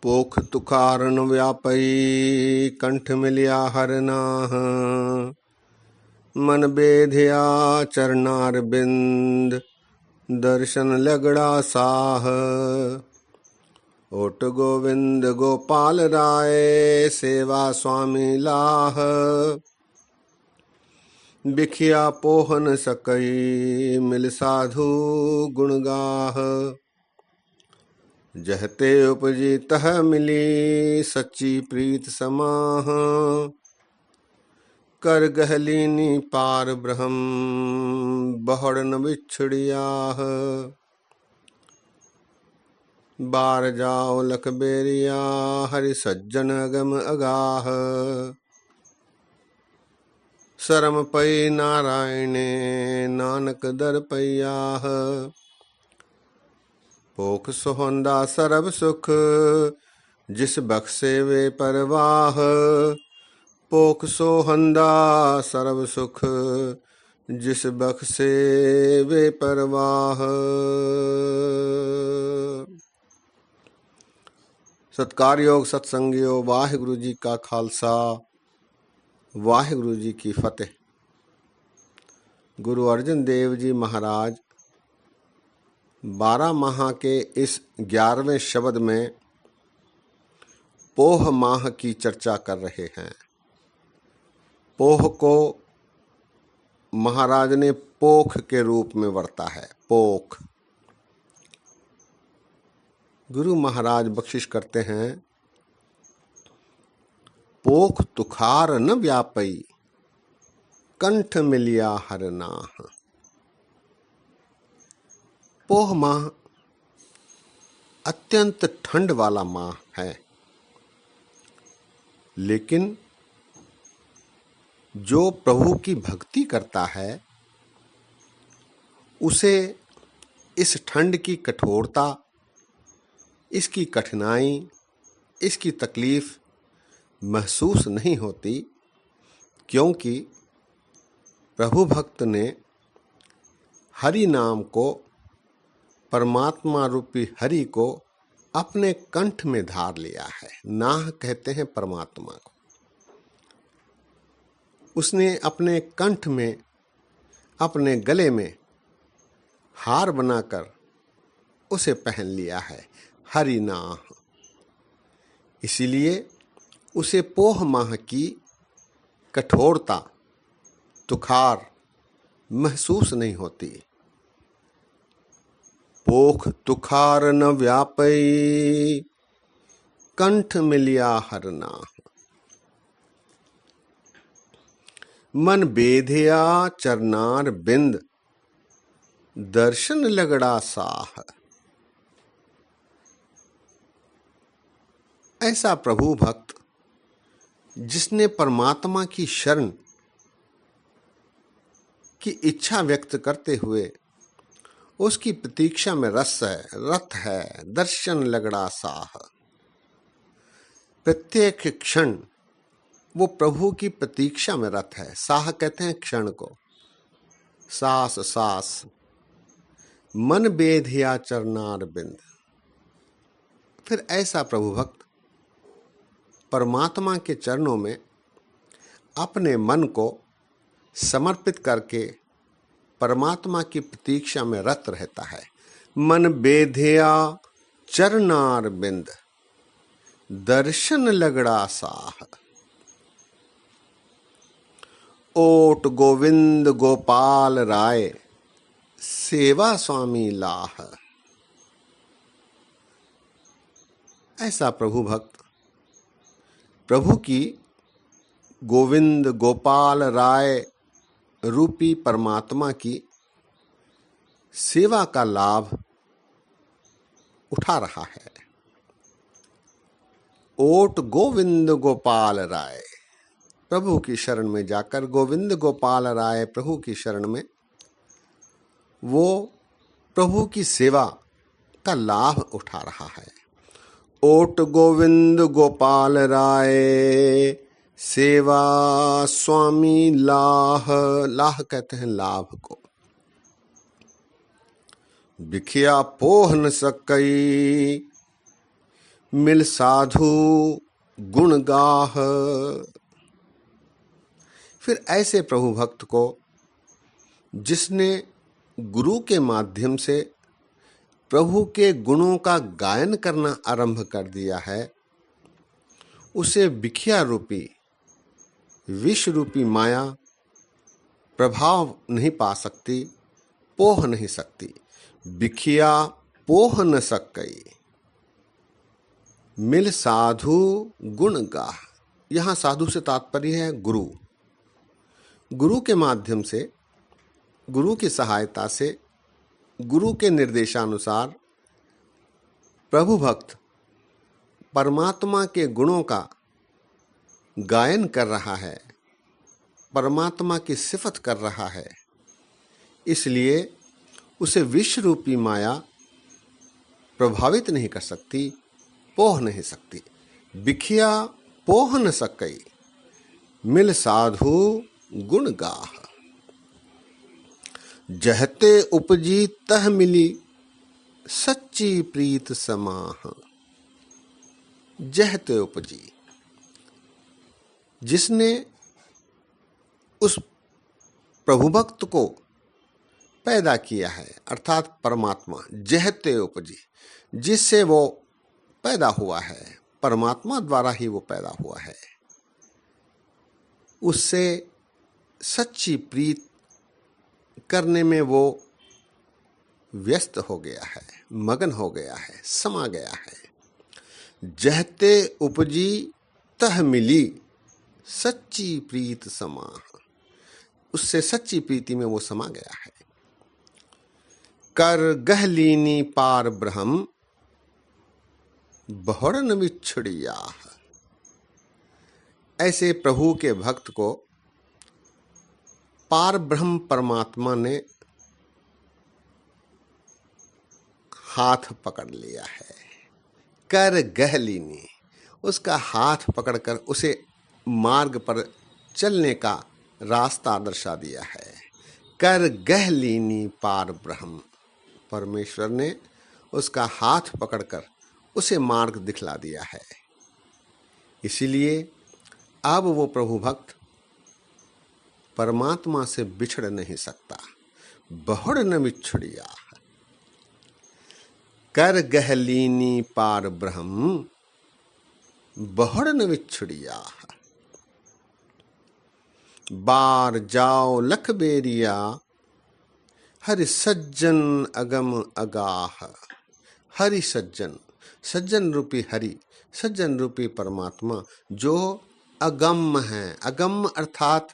पोख तुखारन व्यापई कंठ मिलिया हरनाह। मन बेधिया चरनार बिंद दर्शन लगड़ा साह। ओट गोविंद गोपाल राय सेवा स्वामी लाह। बिखिया पोहन सकई मिल साधु गुण गाह। जहते उपजी तह मिली सच्ची प्रीत समाह। कर गहलीनी पार ब्रह्म बहुड़ न बिछड़ियाह। बार जाओ लख बेरिया हरि सज्जन अगम अगाह। शरम पई नारायणे नानक दर पैयाह। पोख सोहंदा सरब सुख जिस बख्शे वे परवाह। पोख सोहंदा सरब सुख जिस बख्शे वे परवाह। सत्कारयोग सत्संगियो वाहिगुरु जी का खालसा वाहिगुरु जी की फतेह। गुरु अर्जन देव जी महाराज 12 माह के इस 11वें शब्द में पोह माह की चर्चा कर रहे हैं। पोह को महाराज ने पोख के रूप में वर्ता है। पोख गुरु महाराज बख्शिश करते हैं, पोख तुखार न व्यापई कंठ मिलिया हरनाह। पोह माह अत्यंत ठंड वाला माह है, लेकिन जो प्रभु की भक्ति करता है उसे इस ठंड की कठोरता, इसकी कठिनाई, इसकी तकलीफ महसूस नहीं होती, क्योंकि प्रभु भक्त ने हरि नाम को, परमात्मा रूपी हरि को अपने कंठ में धार लिया है। नाह कहते हैं परमात्मा को। उसने अपने कंठ में, अपने गले में हार बनाकर उसे पहन लिया है, हरि नाह। इसीलिए उसे पोह माह की कठोरता, तुखार महसूस नहीं होती। पोख तुखार न व्यापई कंठ मिलिया हरनाह। मन बेधिया चरनार बिंद दर्शन लगड़ा साह। ऐसा प्रभु भक्त जिसने परमात्मा की शरण की इच्छा व्यक्त करते हुए उसकी प्रतीक्षा में रत है, दर्शन लगड़ा साह। प्रत्येक क्षण वो प्रभु की प्रतीक्षा में रत है। साह कहते हैं क्षण को, सास सास। मन बेधिया चरनार बिंद। फिर ऐसा प्रभु भक्त परमात्मा के चरणों में अपने मन को समर्पित करके परमात्मा की प्रतीक्षा में रत रहता है। मन बेधिया चरनार बिंद दर्शन लगड़ा साह। ओट गोविंद गोपाल राय सेवा स्वामी लाह। ऐसा प्रभु भक्त प्रभु की गोविंद गोपाल राय रूपी परमात्मा की सेवा का लाभ उठा रहा है। ओट गोविंद गोपाल राय, प्रभु की शरण में जाकर गोविंद गोपाल राय प्रभु की शरण में वो प्रभु की सेवा का लाभ उठा रहा है। ओट गोविंद गोपाल राय सेवा स्वामी लाह। लाह कहते हैं लाभ को। बिखिया पोह न सकई मिल साधु गुण गाह। फिर ऐसे प्रभु भक्त को जिसने गुरु के माध्यम से प्रभु के गुणों का गायन करना आरंभ कर दिया है, उसे विखिया रूपी विष रूपी माया प्रभाव नहीं पा सकती, पोह नहीं सकती। विखिया पोह न सकई, मिल साधु गुण गाह। यहाँ साधु से तात्पर्य है गुरु। गुरु के माध्यम से, गुरु की सहायता से, गुरु के निर्देशानुसार प्रभु भक्त परमात्मा के गुणों का गायन कर रहा है, परमात्मा की सिफत कर रहा है। इसलिए उसे विष रूपी माया प्रभावित नहीं कर सकती, पोह नहीं सकती। विखिया पोह न सकई, मिल साधु गुण गाह। जहते उपजी तह मिली, सच्ची प्रीत समाह। जहते उपजी, जिसने उस प्रभु भक्त को पैदा किया है, अर्थात परमात्मा। जहते उपजी, जिससे वो पैदा हुआ है, परमात्मा द्वारा ही वो पैदा हुआ है, उससे सच्ची प्रीत करने में वो व्यस्त हो गया है, मगन हो गया है, समा गया है। जहते उपजी तह मिली, सच्ची प्रीत समाह। उससे सच्ची प्रीति में वो समा गया है। कर गहलीनी पार ब्रह्म, बहुड़न विछुड़िया। ऐसे प्रभु के भक्त को पार ब्रह्म परमात्मा ने हाथ पकड़ लिया है। कर गहलीनी, उसका हाथ पकड़कर उसे मार्ग पर चलने का रास्ता दर्शा दिया है। कर गहलीनी पार ब्रह्म, परमेश्वर ने उसका हाथ पकड़कर उसे मार्ग दिखला दिया है। इसीलिए अब वो प्रभु भक्त परमात्मा से बिछड़ नहीं सकता। बहुड़ न बिछुड़िया, कर गहलीनी पार ब्रह्म, बहुड़ न बिछुड़िया। बार जाओ लख बेरिया, हरि सज्जन अगम अगाह। हरि सज्जन, सज्जन रूपी हरि, सज्जन रूपी परमात्मा जो अगम है। अगम अर्थात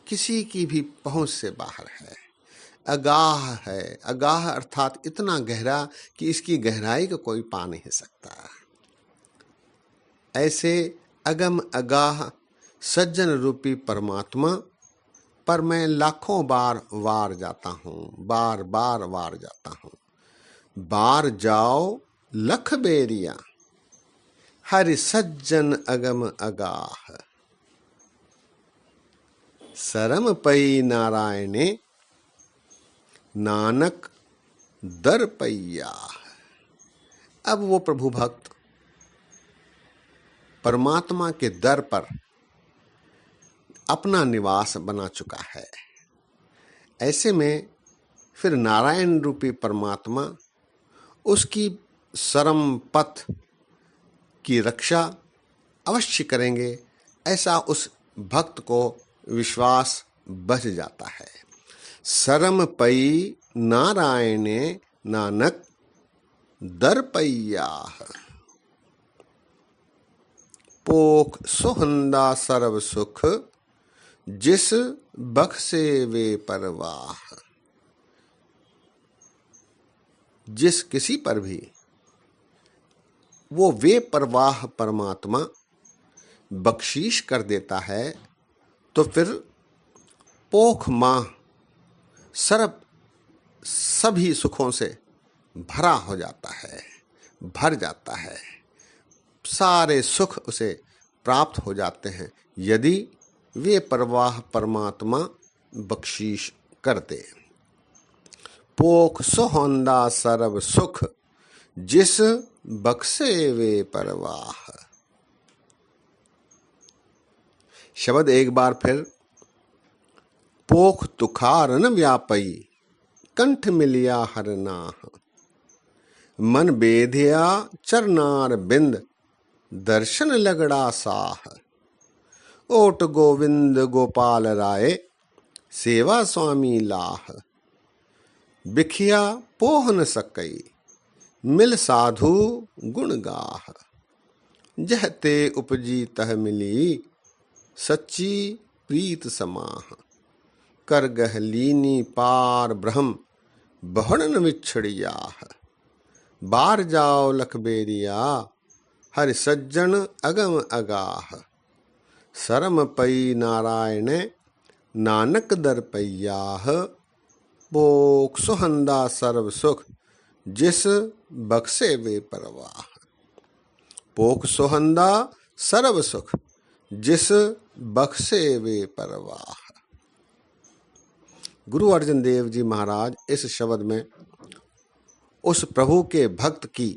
किसी की भी पहुंच से बाहर है। अगाह है, अगाह अर्थात इतना गहरा कि इसकी गहराई को कोई पा नहीं सकता। ऐसे अगम अगाह सज्जन रूपी परमात्मा पर मैं लाखों बार वार जाता हूँ, बार बार वार जाता हूँ। बार जाओ लख बेरिया, हरि सज्जन अगम अगाह। सरम पई नारायणे, नानक दर पैया। अब वो प्रभु भक्त परमात्मा के दर पर अपना निवास बना चुका है। ऐसे में फिर नारायण रूपी परमात्मा उसकी शरम पथ की रक्षा अवश्य करेंगे, ऐसा उस भक्त को विश्वास बच जाता है। शरम पई नारायणे, नानक दर पैया। पोख सुहंदा सर्व सुख, जिस बख्शे वे परवाह। जिस किसी पर भी वो वे परवाह परमात्मा बख्शीश कर देता है, तो फिर पोख माह सर्व सभी सुखों से भरा हो जाता है, भर जाता है। सारे सुख उसे प्राप्त हो जाते हैं यदि वे परवाह परमात्मा बख्शीश करते। पोख सुहोंदा सर्व सुख, जिस बख्शे वे परवाह। शब्द एक बार फिर। पोख तुखारन व्यापई, कंठ मिलिया हर नाह। मन बेधिया चरनार बिंद, दर्शन लगड़ा साह। ओट गोविंद गोपाल राय, सेवा स्वामी लाह। बिखिया पोह न सकई, मिल साधु गुण गाह। जह ते उपजी तह मिली, सच्ची प्रीत समाह। कर गह लीनी पार ब्रह्म, बहुड़न विछड़ियाह। बार जाओ लखबेरिया, हरि सज्जन अगम अगाह। शरम पई नारायण, नानक दर पैयाह। पोख सुहंदा सर्व सुख, जिस बख्शे वे परवाह। पोख सुहंदा सर्व सुख, जिस बख्शे वे परवाह। गुरु अर्जन देव जी महाराज इस शब्द में उस प्रभु के भक्त की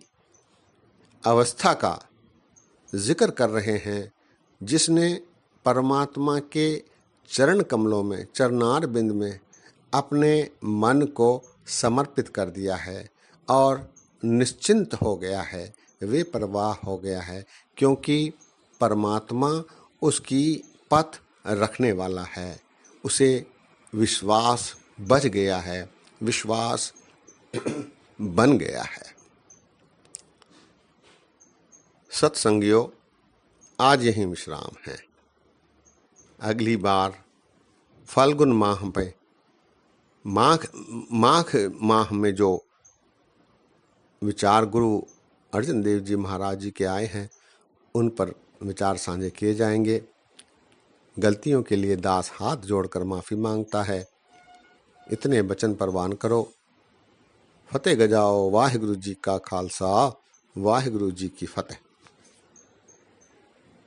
अवस्था का जिक्र कर रहे हैं जिसने परमात्मा के चरण कमलों में, चरनार बिंद में अपने मन को समर्पित कर दिया है और निश्चिंत हो गया है, वे परवाह हो गया है, क्योंकि परमात्मा उसकी पथ रखने वाला है। उसे विश्वास बच गया है, विश्वास बन गया है। सत्संगियों, आज यही विश्राम है। अगली बार फाल्गुन माह पे माघ माह में जो विचार गुरु अर्जन देव जी महाराज जी के आए हैं उन पर विचार साझे किए जाएंगे। गलतियों के लिए दास हाथ जोड़कर माफ़ी मांगता है। इतने वचन परवान करो। फतेह गजाओ। वाहिगुरु जी का खालसा, वाहिगुरु जी की फतेह।